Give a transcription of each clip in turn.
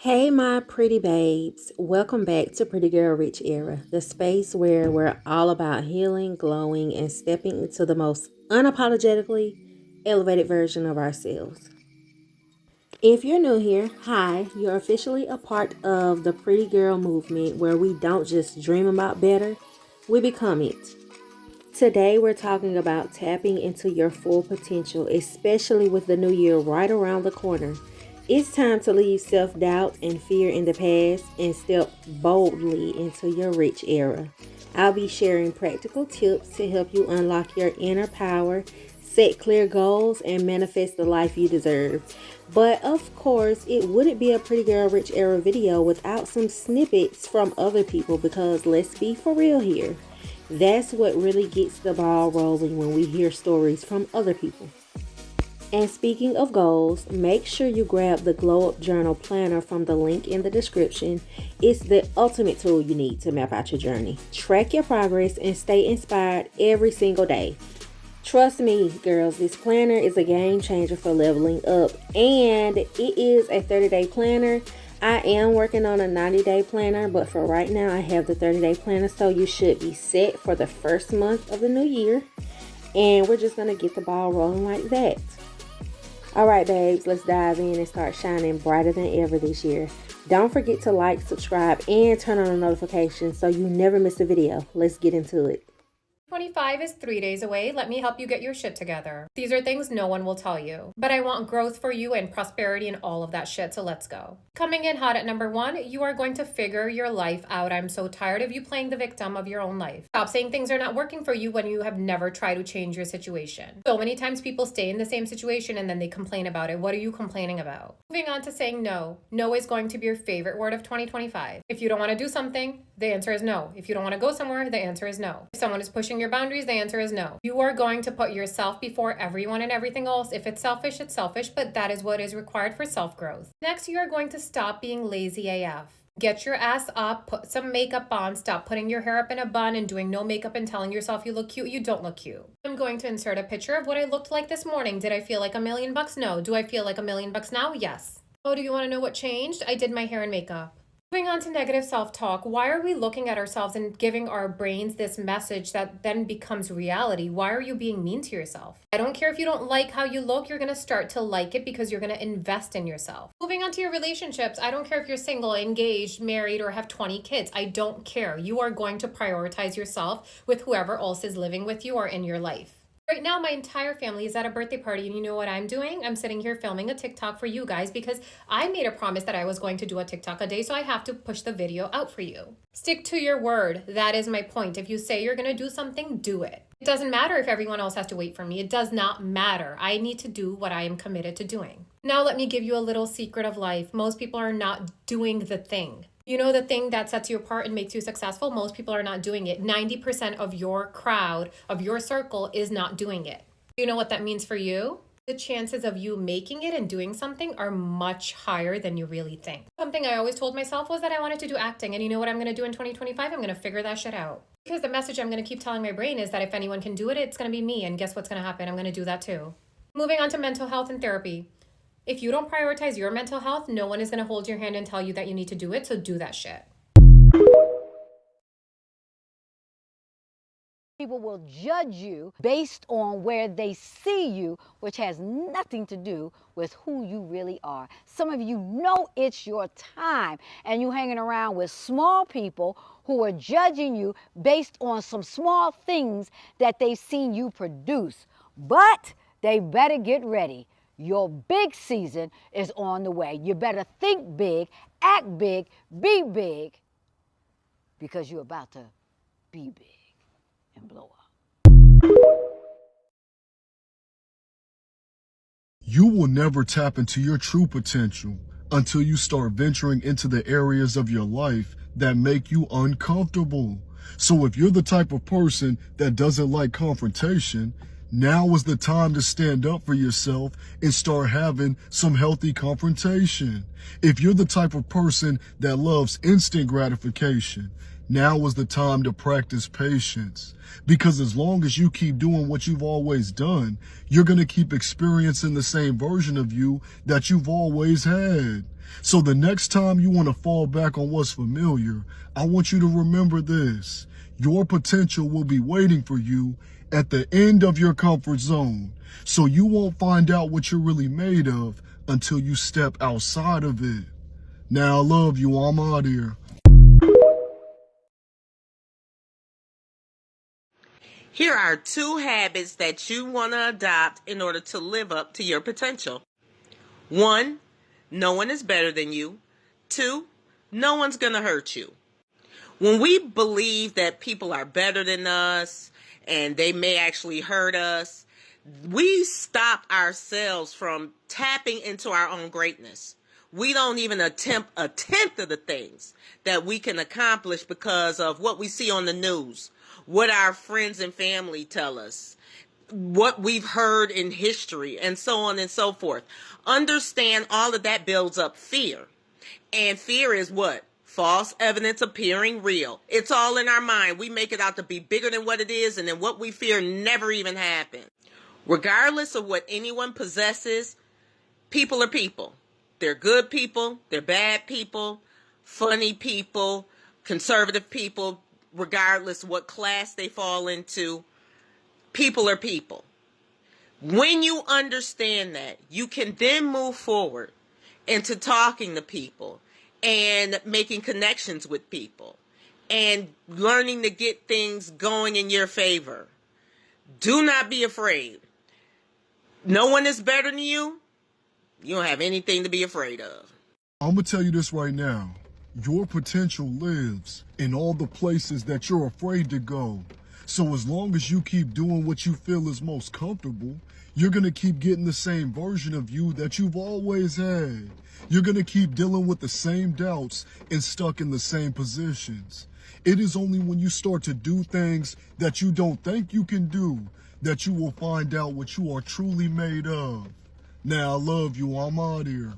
Hey, my pretty babes. Welcome back to Pretty Girl Rich Era, the space where we're all about healing, glowing, and stepping into the most unapologetically elevated version of ourselves. If you're new here, hi, you're officially a part of the Pretty Girl movement where we don't just dream about better, we become it. Today, we're talking about tapping into your full potential, especially with the new year right around the corner. It's time to leave self doubt and fear in the past and step boldly into your rich era. I'll be sharing practical tips to help you unlock your inner power, set clear goals, and manifest the life you deserve. But of course, it wouldn't be a Pretty Girl Rich Era video without some snippets from other people because let's be for real here. That's what really gets the ball rolling when we hear stories from other people. And speaking of goals, make sure you grab the Glow Up Journal Planner from the link in the description. It's the ultimate tool you need to map out your journey. Track your progress and stay inspired every single day. Trust me, girls, this planner is a game changer for leveling up, and it is a 30-day planner. I am working on a 90-day planner, but for right now, I have the 30-day planner, so you should be set for the first month of the new year, and we're just going to get the ball rolling like that. All right, babes, let's dive in and start shining brighter than ever this year. Don't forget to like, subscribe, and turn on the notifications so you never miss a video. Let's get into it. 25 is 3 days away. Let me help you get your shit together. These are things no one will tell you. But I want growth for you and prosperity and all of that shit, so let's go. Coming in hot at number 1, you are going to figure your life out. I'm so tired of you playing the victim of your own life. Stop saying things are not working for you when you have never tried to change your situation. So many times people stay in the same situation and then they complain about it. What are you complaining about? Moving on to saying no. No is going to be your favorite word of 2025. If you don't want to do something, the answer is no. If you don't want to go somewhere, the answer is no. If someone is pushing your boundaries, the answer is no. You are going to put yourself before everyone and everything else. If it's selfish, but that is what is required for self-growth. Next, you are going to stop being lazy AF. Get your ass up, put some makeup on, stop putting your hair up in a bun and doing no makeup and telling yourself you look cute. You don't look cute. I'm going to insert a picture of what I looked like this morning. Did I feel like $1,000,000? No. Do I feel like $1,000,000 now? Yes. Oh, do you want to know what changed? I did my hair and makeup. Moving on to negative self-talk, why are we looking at ourselves and giving our brains this message that then becomes reality? Why are you being mean to yourself? I don't care if you don't like how you look, you're going to start to like it because you're going to invest in yourself. Moving on to your relationships, I don't care if you're single, engaged, married, or have 20 kids. I don't care. You are going to prioritize yourself with whoever else is living with you or in your life. Right now, my entire family is at a birthday party, and you know what I'm doing? I'm sitting here filming a TikTok for you guys because I made a promise that I was going to do a TikTok a day, so I have to push the video out for you. Stick to your word. That is my point. If you say you're going to do something, do it. It doesn't matter if everyone else has to wait for me. It does not matter. I need to do what I am committed to doing. Now, let me give you a little secret of life. Most people are not doing the thing. You know, the thing that sets you apart and makes you successful, most people are not doing it. 90% of your crowd, of your circle, is not doing it. You know what that means for you? The chances of you making it and doing something are much higher than you really think. Something I always told myself was that I wanted to do acting. And you know what I'm going to do in 2025? I'm going to figure that shit out. Because the message I'm going to keep telling my brain is that if anyone can do it, it's going to be me. And guess what's going to happen? I'm going to do that too. Moving on to mental health and therapy. If you don't prioritize your mental health, no one is going to hold your hand and tell you that you need to do it, so do that shit. People will judge you based on where they see you, which has nothing to do with who you really are. Some of you know it's your time, and you're hanging around with small people who are judging you based on some small things that they've seen you produce. But they better get ready. Your big season is on the way. You better think big, act big, be big, because you're about to be big and blow up. You will never tap into your true potential until you start venturing into the areas of your life that make you uncomfortable. So if you're the type of person that doesn't like confrontation, now is the time to stand up for yourself and start having some healthy confrontation. If you're the type of person that loves instant gratification, now is the time to practice patience. Because as long as you keep doing what you've always done, you're going to keep experiencing the same version of you that you've always had. So the next time you want to fall back on what's familiar, I want you to remember this. Your potential will be waiting for you at the end of your comfort zone. So you won't find out what you're really made of until you step outside of it. Now, I love you. I'm out here. Here are 2 habits that you want to adopt in order to live up to your potential. 1, no one is better than you. 2, no one's going to hurt you. When we believe that people are better than us and they may actually hurt us, we stop ourselves from tapping into our own greatness. We don't even attempt a tenth of the things that we can accomplish because of what we see on the news, what our friends and family tell us, what we've heard in history, and so on and so forth. Understand all of that builds up fear. And fear is what? False evidence appearing real. It's all in our mind. We make it out to be bigger than what it is, and then what we fear never even happened. Regardless of what anyone possesses, people are people. They're good people, they're bad people, funny people, conservative people, regardless of what class they fall into. People are people. When you understand that, you can then move forward into talking to people and making connections with people and learning to get things going in your favor. Do not be afraid. No one is better than you. You don't have anything to be afraid of. I'm going to tell you this right now. Your potential lives in all the places that you're afraid to go. So as long as you keep doing what you feel is most comfortable, you're going to keep getting the same version of you that you've always had. You're going to keep dealing with the same doubts and stuck in the same positions. It is only when you start to do things that you don't think you can do that you will find out what you are truly made of. Now, I love you. I'm out here.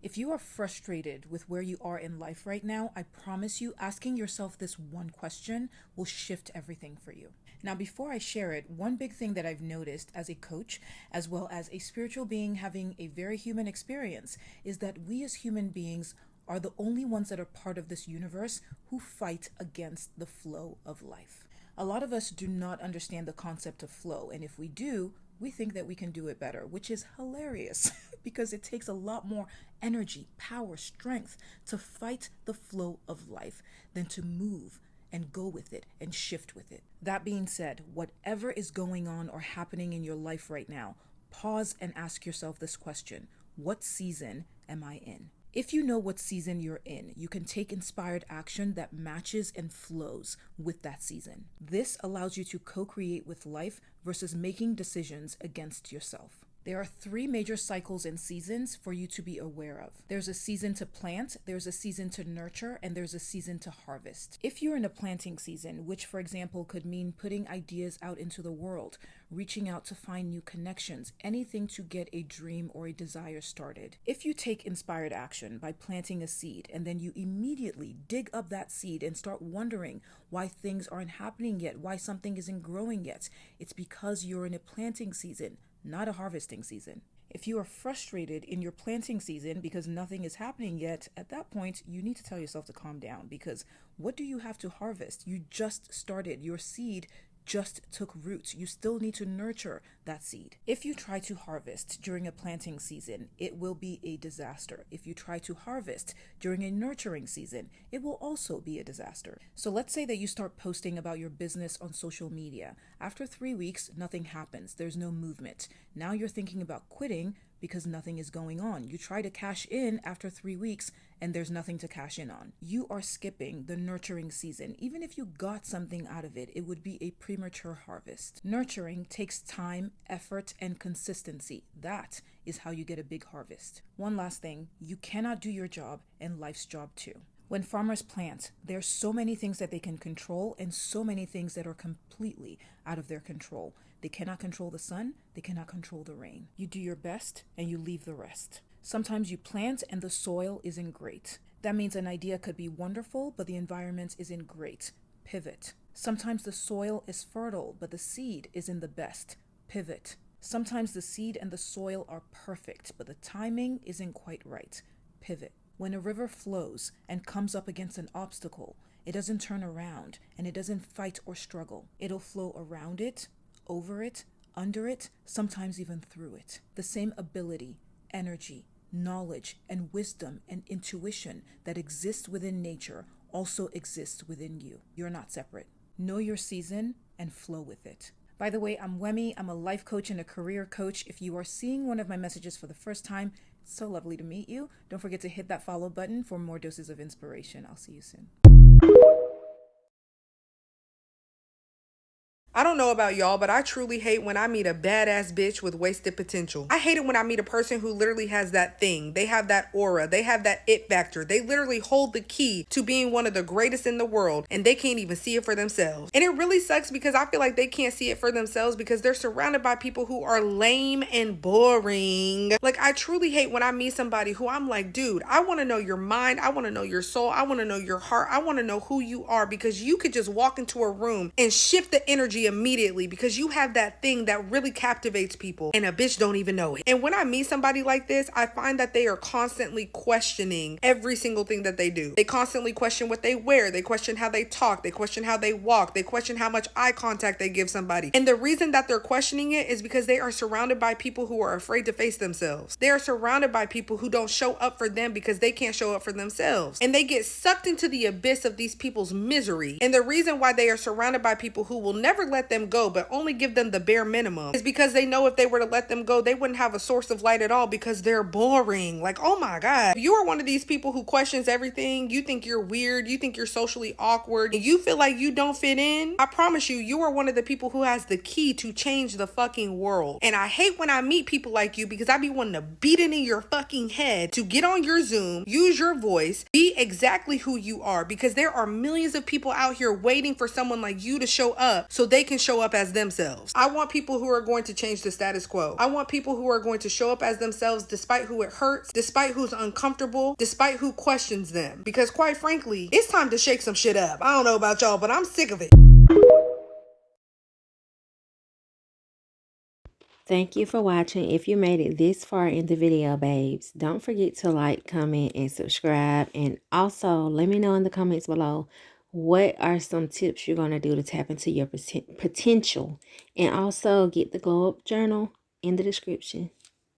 If you are frustrated with where you are in life right now, I promise you asking yourself this one question will shift everything for you. Now, before I share it, one big thing that I've noticed as a coach, as well as a spiritual being having a very human experience, is that we as human beings are the only ones that are part of this universe who fight against the flow of life. A lot of us do not understand the concept of flow, and if we do, we think that we can do it better, which is hilarious because it takes a lot more energy, power, strength to fight the flow of life than to move and go with it and shift with it. That being said, whatever is going on or happening in your life right now, pause and ask yourself this question: what season am I in? If you know what season you're in, you can take inspired action that matches and flows with that season. This allows you to co-create with life versus making decisions against yourself. There are 3 major cycles and seasons for you to be aware of. There's a season to plant, there's a season to nurture, and there's a season to harvest. If you're in a planting season, which for example could mean putting ideas out into the world, reaching out to find new connections, anything to get a dream or a desire started. If you take inspired action by planting a seed and then you immediately dig up that seed and start wondering why things aren't happening yet, why something isn't growing yet, it's because you're in a planting season, not a harvesting season. If you are frustrated in your planting season because nothing is happening yet, at that point, you need to tell yourself to calm down, because what do you have to harvest? You just started. Your seed just took root. You still need to nurture that seed. If you try to harvest during a planting season, it will be a disaster. If you try to harvest during a nurturing season, it will also be a disaster. So let's say that you start posting about your business on social media. After 3 weeks, nothing happens. There's no movement. Now you're thinking about quitting because nothing is going on. You try to cash in after 3 weeks and there's nothing to cash in on. You are skipping the nurturing season. Even if you got something out of it, it would be a premature harvest. Nurturing takes time, effort, and consistency. That is how you get a big harvest. One last thing, you cannot do your job and life's job too. When farmers plant, there's so many things that they can control and so many things that are completely out of their control. They cannot control the sun, they cannot control the rain. You do your best and you leave the rest. Sometimes you plant and the soil isn't great. That means an idea could be wonderful, but the environment isn't great. Pivot. Sometimes the soil is fertile, but the seed isn't the best. Pivot. Sometimes the seed and the soil are perfect, but the timing isn't quite right. Pivot. When a river flows and comes up against an obstacle, it doesn't turn around and it doesn't fight or struggle. It'll flow around it, over it, under it, sometimes even through it. The same ability, energy, knowledge, and wisdom and intuition that exists within nature also exists within you. You're not separate. Know your season and flow with it. By the way, I'm Wemi. I'm a life coach and a career coach. If you are seeing one of my messages for the first time, it's so lovely to meet you. Don't forget to hit that follow button for more doses of inspiration. I'll see you soon. I don't know about y'all, but I truly hate when I meet a badass bitch with wasted potential. I hate it when I meet a person who literally has that thing. They have that aura. They have that it factor. They literally hold the key to being one of the greatest in the world, and they can't even see it for themselves. And it really sucks because I feel like they can't see it for themselves because they're surrounded by people who are lame and boring. Like, I truly hate when I meet somebody who I'm like, dude, I want to know your mind. I want to know your soul. I want to know your heart. I want to know who you are, because you could just walk into a room and shift the energy immediately because you have that thing that really captivates people, and a bitch don't even know it. And when I meet somebody like this, I find that they are constantly questioning every single thing that they do. They constantly question what they wear. They question how they talk. They question how they walk. They question how much eye contact they give somebody. And the reason that they're questioning it is because they are surrounded by people who are afraid to face themselves. They are surrounded by people who don't show up for them because they can't show up for themselves. And they get sucked into the abyss of these people's misery. And the reason why they are surrounded by people who will never let them go but only give them the bare minimum is because they know if they were to let them go, they wouldn't have a source of light at all because they're boring. Like, oh my God. If you are one of these people who questions everything, you think you're weird, you think you're socially awkward, and you feel like you don't fit in, I promise you, you are one of the people who has the key to change the fucking world. And I hate when I meet people like you because I be wanting to beat it in your fucking head to get on your Zoom, use your voice, be exactly who you are, because there are millions of people out here waiting for someone like you to show up so they can show up as themselves. I want people who are going to change the status quo. I want people who are going to show up as themselves despite who it hurts, despite who's uncomfortable, despite who questions them. Because quite frankly, it's time to shake some shit up. I don't know about y'all, but I'm sick of it. Thank you for watching. If you made it this far in the video, babes, don't forget to like, comment, and subscribe. And also, let me know in the comments below, what are some tips you're going to do to tap into your potential? And also, get the glow up journal in the description.